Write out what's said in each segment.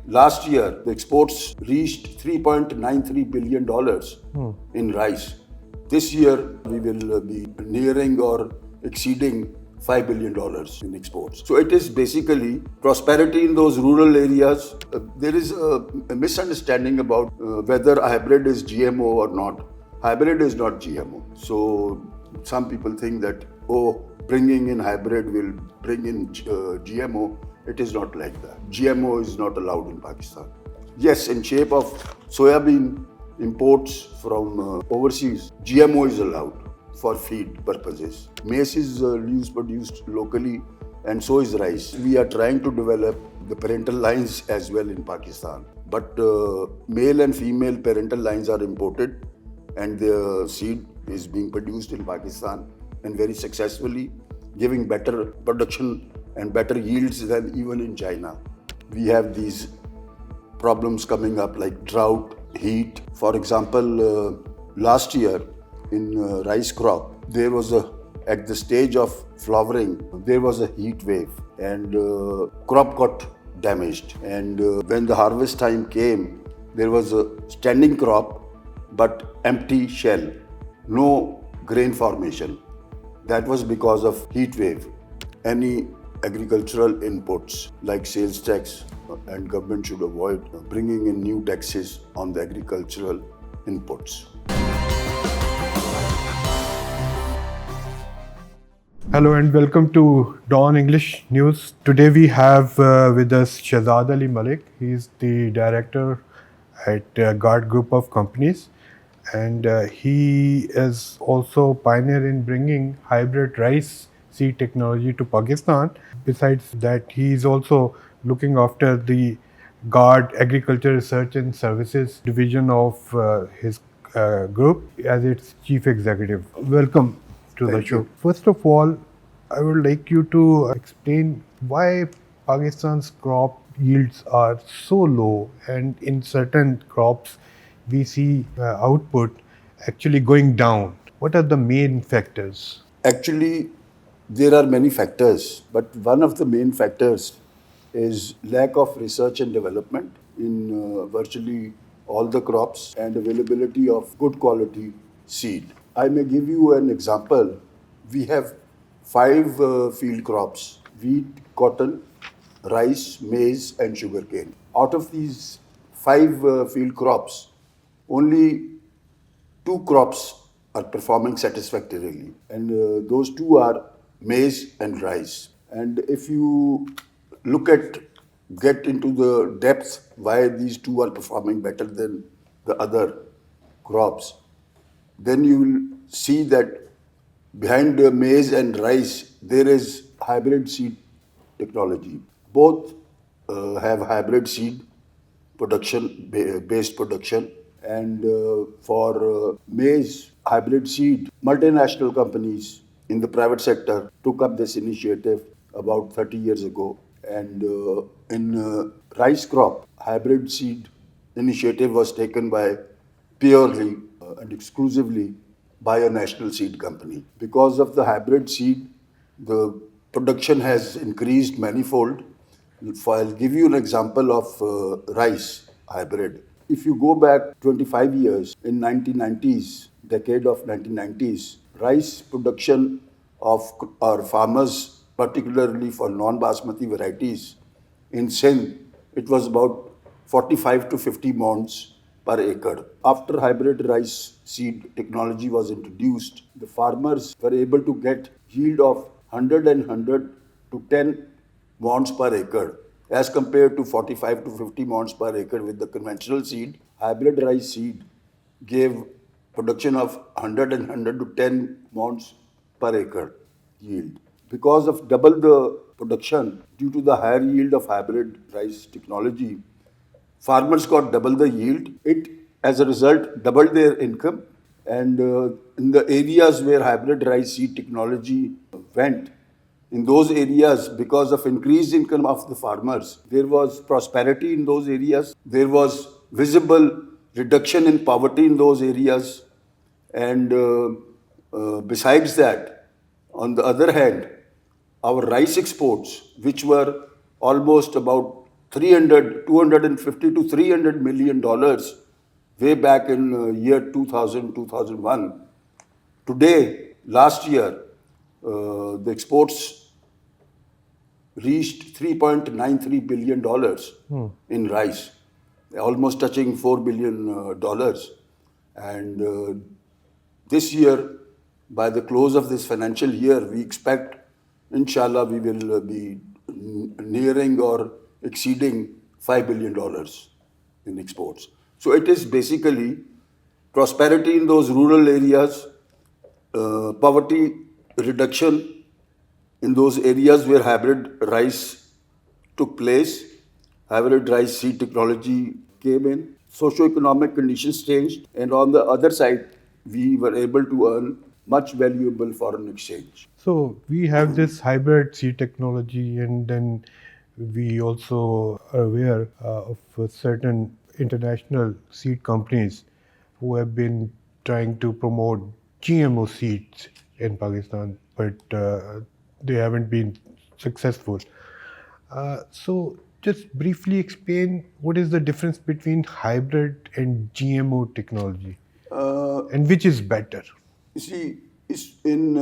Last year, the exports reached $3.93 billion in rice. This year, we will be nearing or exceeding $5 billion in exports. So it is basically prosperity in those rural areas. There is a misunderstanding about whether a hybrid is GMO or not. Hybrid is not GMO. So some people think that, bringing in hybrid will bring in GMO. It is not like that. GMO is not allowed in Pakistan. Yes, in shape of soybean imports from overseas, GMO is allowed for feed purposes. Maize is produced locally, and so is rice. We are trying to develop the parental lines as well in Pakistan. But male and female parental lines are imported, and the seed is being produced in Pakistan and very successfully, giving better production and better yields than even in China. We have these problems coming up like drought, heat. For example, last year in rice crop, at the stage of flowering, there was a heat wave and crop got damaged. And when the harvest time came, there was a standing crop but empty shell, no grain formation. That was because of heat wave. Any agricultural inputs like sales tax and government should avoid bringing in new taxes on the agricultural inputs. Hello and welcome to Dawn English News. Today we have with us Shahzad Ali Malik. He is the director at Guard Group of Companies, and he is also pioneer in bringing hybrid rice seed technology to Pakistan. Besides that, he is also looking after the Guard Agriculture Research and Services division of his group as its chief executive. Welcome to the show. First of all, I would like you to explain why Pakistan's crop yields are so low, and in certain crops we see output actually going down. What are the main factors? Actually, there are many factors, but one of the main factors is lack of research and development in virtually all the crops and availability of good quality seed. I may give you an example. We have 5 field crops: wheat, cotton, rice, maize, and sugarcane. Out of these 5 field crops, only 2 crops are performing satisfactorily, and those 2 are maize and rice. And if you get into the depth why these 2 are performing better than the other crops, then you will see that behind the maize and rice, there is hybrid seed technology. Both have hybrid seed based production, and for maize hybrid seed, multinational companies in the private sector took up this initiative about 30 years ago. And in rice crop, hybrid seed initiative was taken by purely and exclusively by a national seed company. Because of the hybrid seed, the production has increased manifold. I'll give you an example of rice hybrid. If you go back 25 years, in 1990s, decade of 1990s, rice production of our farmers, particularly for non-basmati varieties, in Sindh, it was about 45 to 50 mons per acre. After hybrid rice seed technology was introduced, the farmers were able to get yield of 100 to 10 mons per acre, as compared to 45 to 50 mons per acre with the conventional seed. Hybrid rice seed gave production of 100 to 10 mons per acre yield. Because of double the production due to the higher yield of hybrid rice technology, farmers got double the yield. It, as a result, doubled their income. And in the areas where hybrid rice seed technology went, in those areas, because of increased income of the farmers, there was prosperity in those areas. There was visible reduction in poverty in those areas. And besides that, on the other hand, our rice exports, which were almost about 250 to $300 million way back in year 2000, 2001. Today, last year, the exports reached $3.93 billion in rice, almost touching $4 billion. And this year, by the close of this financial year, we expect, inshallah, we will be nearing or exceeding $5 billion in exports. So it is basically prosperity in those rural areas, poverty reduction in those areas where hybrid rice took place, hybrid rice seed technology came in, socio-economic conditions changed, and on the other side, we were able to earn much valuable foreign exchange. So we have this hybrid seed technology, and then we also are aware of certain international seed companies who have been trying to promote GMO seeds in Pakistan, but they haven't been successful. So just briefly explain what is the difference between hybrid and GMO technology, and which is better? You see, in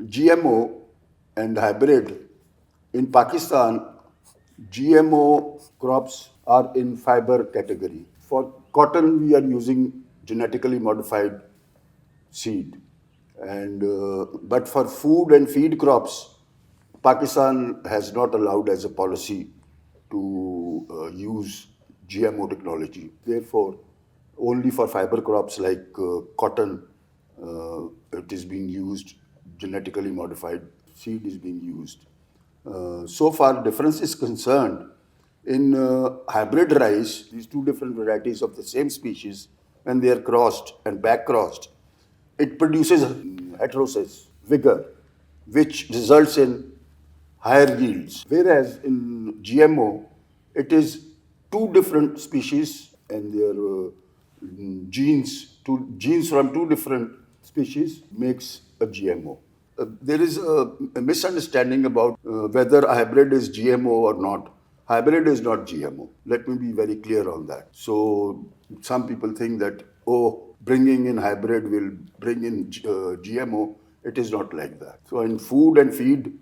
GMO and hybrid, in Pakistan, GMO crops are in fiber category. For cotton, we are using genetically modified seed, and but for food and feed crops, Pakistan has not allowed as a policy to use GMO technology. Therefore, only for fiber crops like cotton, it is being used, genetically modified seed is being used. So far, difference is concerned, in hybrid rice, these two different varieties of the same species, when they are crossed and back crossed, it produces heterosis, vigor, which results in higher yields. Whereas in GMO, it is two different species and their genes from two different species makes a GMO. There is a misunderstanding about whether a hybrid is GMO or not. Hybrid is not GMO. Let me be very clear on that. So some people think that, oh, bringing in hybrid will bring in GMO. It is not like that. So in food and feed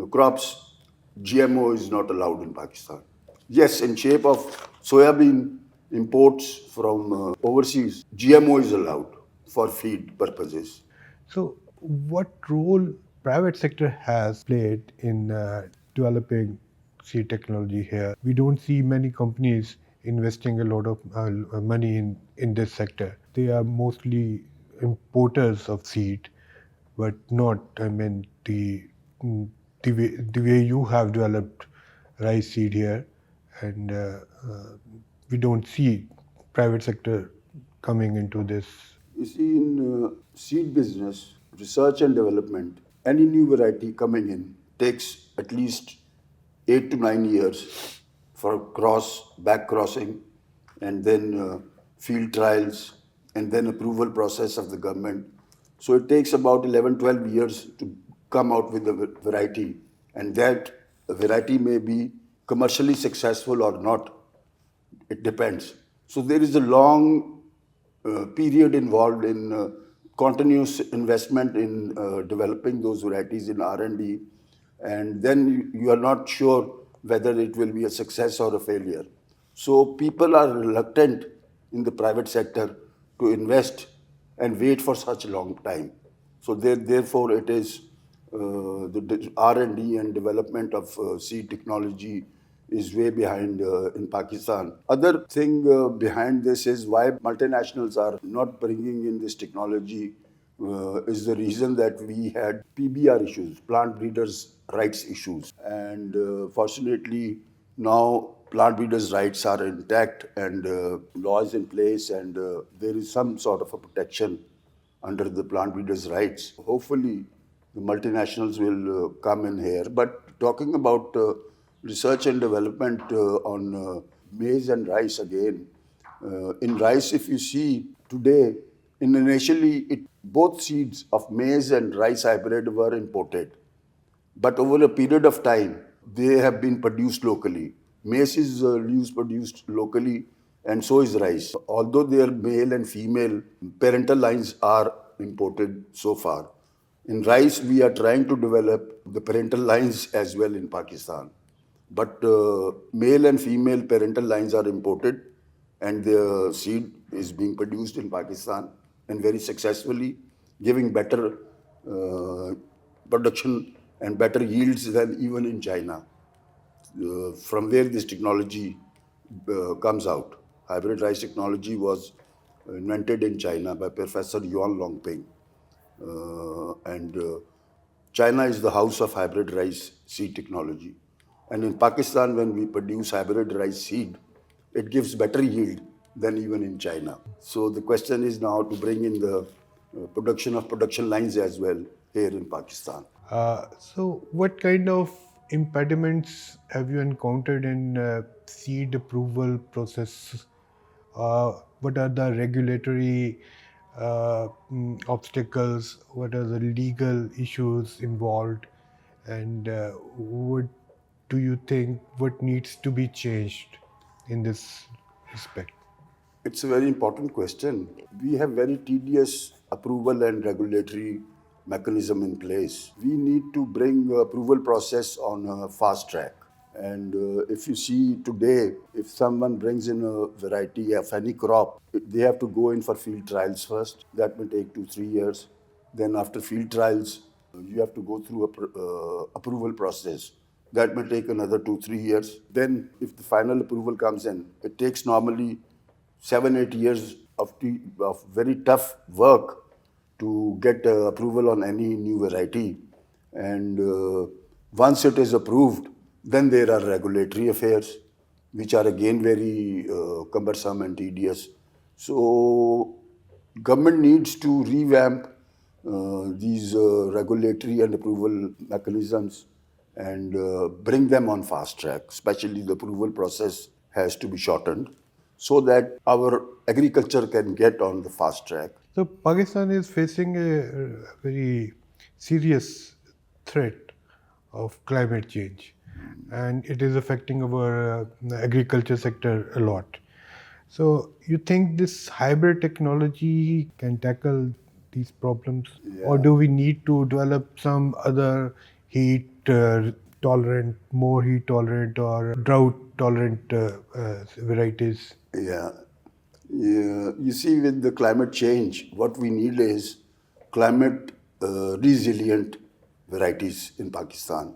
crops, GMO is not allowed in Pakistan. Yes, in shape of soybean imports from overseas, GMO is allowed for feed purposes. So, what role private sector has played in developing seed technology here? We don't see many companies investing a lot of money in this sector. They are mostly importers of seed, but not, I mean, mm, the way you have developed rice seed here, and we don't see private sector coming into this. You see, in seed business, research and development, any new variety coming in takes at least 8 to 9 years for back crossing, and then field trials, and then approval process of the government. So it takes about 11, 12 years to come out with a variety, and that variety may be commercially successful or not. It depends. So there is a long period involved in continuous investment in developing those varieties in R&D, and then you are not sure whether it will be a success or a failure. So people are reluctant in the private sector to invest and wait for such a long time. So therefore, it is the R&D and development of seed technology is way behind in Pakistan. Other thing behind this is why multinationals are not bringing in this technology is the reason that we had PBR issues, plant breeders' rights issues. And fortunately, now plant breeders' rights are intact and laws in place, and there is some sort of a protection under the plant breeders' rights. Hopefully, the multinationals will come in here. But talking about research and development on maize and rice again, in rice, if you see today, initially, both seeds of maize and rice hybrid were imported. But over a period of time, they have been produced locally. Maize is produced locally, and so is rice. Although their male and female parental lines are imported so far. In rice, we are trying to develop the parental lines as well in Pakistan. But male and female parental lines are imported, and the seed is being produced in Pakistan and very successfully, giving better uh, production and better yields than even in China, from where this technology comes out. Hybrid rice technology was invented in China by Professor Yuan Longping. And China is the house of hybrid rice seed technology. And in Pakistan, when we produce hybrid rice seed, it gives better yield than even in China. So the question is now to bring in the production of production lines as well here in Pakistan. So, what kind of impediments have you encountered in seed approval process? What are the regulatory obstacles? What are the legal issues involved? And what do you think what needs to be changed in this respect? It's a very important question. We have very tedious approval and regulatory mechanism in place. We need to bring approval process on a fast track. And if you see today, if someone brings in a variety of any crop, they have to go in for field trials first. That may take 2, 3 years. Then after field trials, you have to go through a approval process. That may take another 2, 3 years. Then if the final approval comes in, it takes normally 7, 8 years of very tough work to get approval on any new variety. And once it is approved, then there are regulatory affairs, which are again very cumbersome and tedious. So government needs to revamp these regulatory and approval mechanisms and bring them on fast track. Especially the approval process has to be shortened so that our agriculture can get on the fast track. So Pakistan is facing a very serious threat of climate change, and it is affecting our agriculture sector a lot. So you think this hybrid technology can tackle these problems, or Yeah. do we need to develop some other heat tolerant, more heat tolerant, or drought tolerant varieties? Yeah. Yeah. You see, with the climate change, what we need is climate resilient varieties in Pakistan.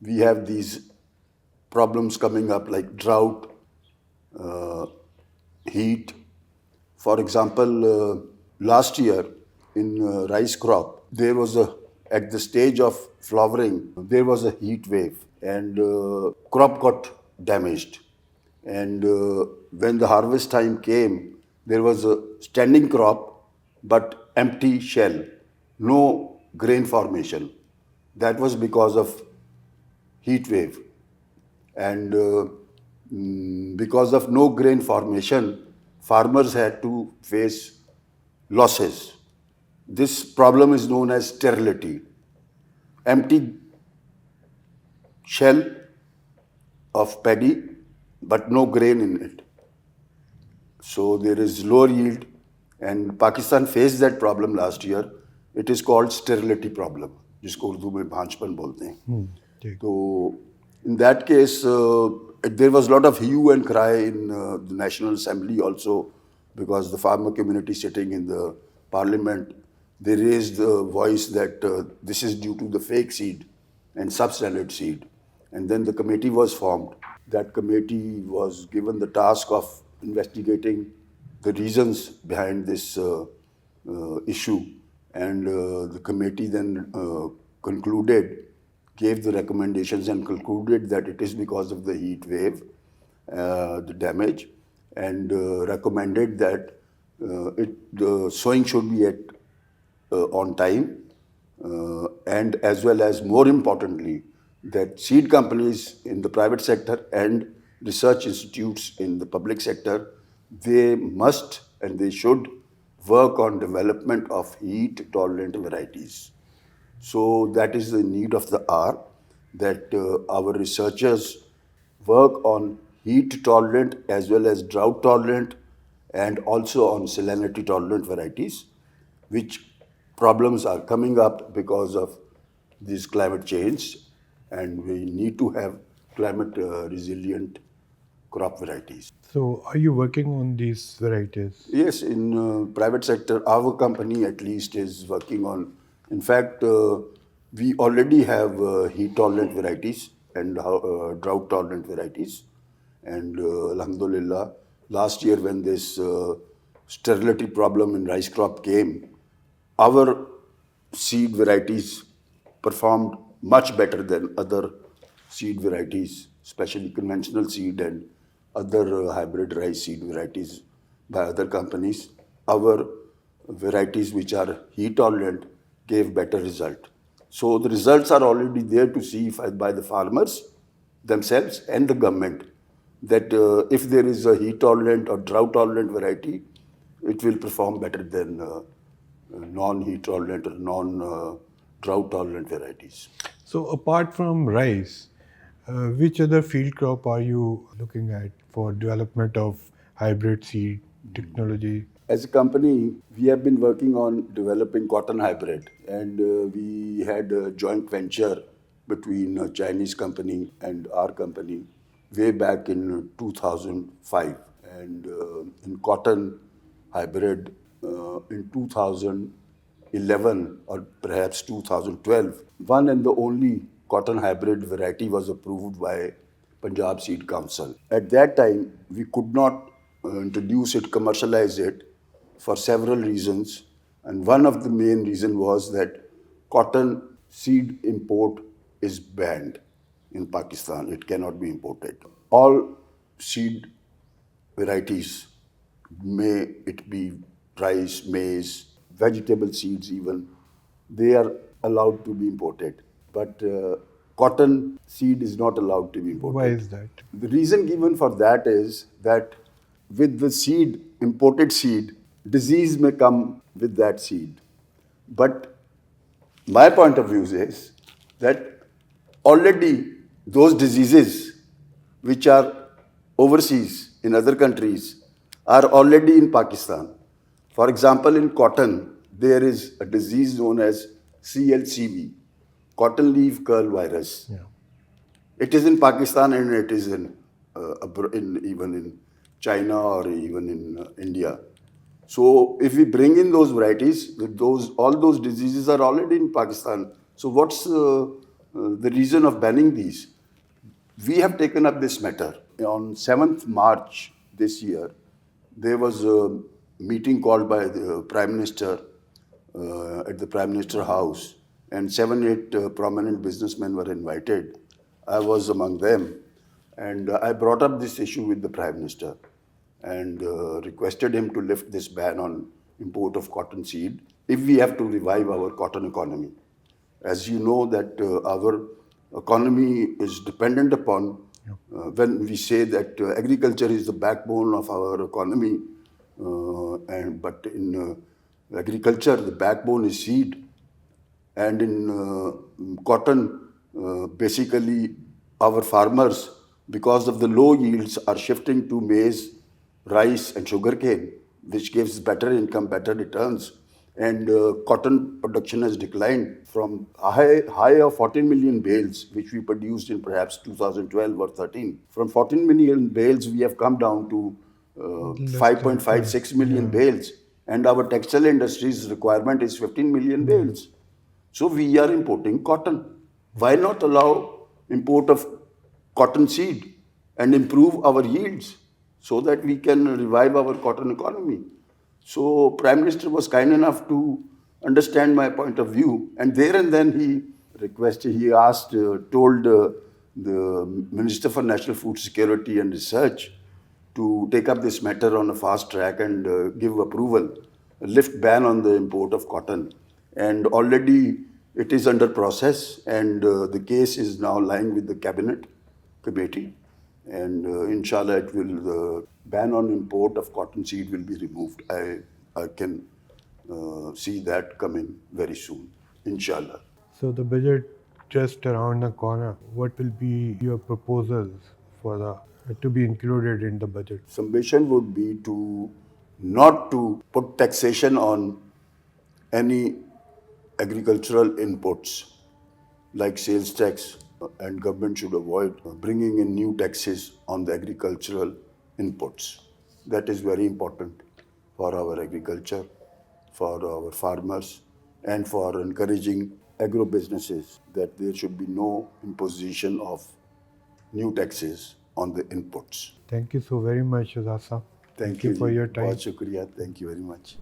We have these problems coming up like drought, uh, heat. For example, last year in rice crop, there was at the stage of flowering, there was a heat wave and crop got damaged. And when the harvest time came, there was a standing crop but empty shell, no grain formation. That was because of heat wave. And because of no grain formation, farmers had to face losses. This problem is known as sterility. Empty shell of paddy, but no grain in it. So there is lower yield, and Pakistan faced that problem last year. It is called sterility problem, जिसको उर्दू में भांजपन बोलते हैं. ठीक. So in that case, there was a lot of hue and cry in the National Assembly also, because the farmer community sitting in the parliament, they raised the voice that this is due to the fake seed and substandard seed. And then the committee was formed. That committee was given the task of investigating the reasons behind this issue. And the committee then gave the recommendations and concluded that it is because of the heat wave, the damage, and recommended that the sowing should be on time, and as well as, more importantly, that seed companies in the private sector and research institutes in the public sector, they must and they should work on development of heat tolerant varieties. So that is the need of the hour, that our researchers work on heat tolerant as well as drought tolerant and also on salinity tolerant varieties, which problems are coming up because of this climate change, and we need to have climate resilient crop varieties. So, are you working on these varieties? Yes, in private sector, our company at least is working on. In fact, we already have heat tolerant varieties and drought tolerant varieties. And Alhamdulillah, last year when this sterility problem in rice crop came, our seed varieties performed much better than other seed varieties, especially conventional seed and other hybrid rice seed varieties by other companies. Our varieties which are heat tolerant gave better result. So the results are already there to see by the farmers themselves and the government that if there is a heat tolerant or drought tolerant variety, it will perform better than non-heat tolerant or non-drought tolerant varieties. So, apart from rice, which other field crop are you looking at for development of hybrid seed technology? As a company, we have been working on developing cotton hybrid, and we had a joint venture between a Chinese company and our company way back in 2005. And in cotton hybrid in 2011 or perhaps 2012, one and the only cotton hybrid variety was approved by Punjab Seed Council. At that time, we could not introduce it, commercialize it for several reasons. And one of the main reason was that cotton seed import is banned in Pakistan. It cannot be imported. All seed varieties, may it be rice, maize, vegetable seeds even, they are allowed to be imported. But cotton seed is not allowed to be Why imported. is that? The reason given for that is that with the seed, imported seed, disease may come with that seed. But my point of view is that already those diseases which are overseas in other countries are already in Pakistan. For example, in cotton, there is a disease known as CLCV, cotton leaf curl virus. Yeah. It is in Pakistan and it is even in China or even in India. So if we bring in those varieties, those all those diseases are already in Pakistan. So what's the reason of banning these? We have taken up this matter. On 7th March this year, there was a meeting called by the Prime Minister at the Prime Minister House, and 7, 8 prominent businessmen were invited. I was among them, and I brought up this issue with the Prime Minister and requested him to lift this ban on import of cotton seed if we have to revive our cotton economy. As you know that our economy is dependent upon, when we say that agriculture is the backbone of our economy, but in agriculture the backbone is seed, and in cotton, basically our farmers, because of the low yields, are shifting to maize, rice, and sugarcane, which gives better income, better returns. And cotton production has declined from a high of 14 million bales, which we produced in perhaps 2012 or 13. From 14 million bales, we have come down to Less than 5.56 million bales, and our textile industry's requirement is 15 million bales. So we are importing cotton. Why not allow import of cotton seed and improve our yields so that we can revive our cotton economy? So Prime Minister was kind enough to understand my point of view, and there and then he asked, told the Minister for National Food Security and Research to take up this matter on a fast track and give approval, lift ban on the import of cotton. And already it is under process, and the case is now lying with the cabinet committee. And inshallah, it will the ban on import of cotton seed will be removed. I can see that coming very soon, inshallah. So, the budget just around the corner. What will be your proposals for the to be included in the budget? Submission would be to not to put taxation on any agricultural inputs like sales tax, and government should avoid bringing in new taxes on the agricultural inputs. That is very important for our agriculture, for our farmers, and for encouraging agro businesses, that there should be no imposition of new taxes on the inputs. Thank you so very much, Shahzad. Thank Thank you you for ji. your बहुत time. शुक्रिया. Thank you very much.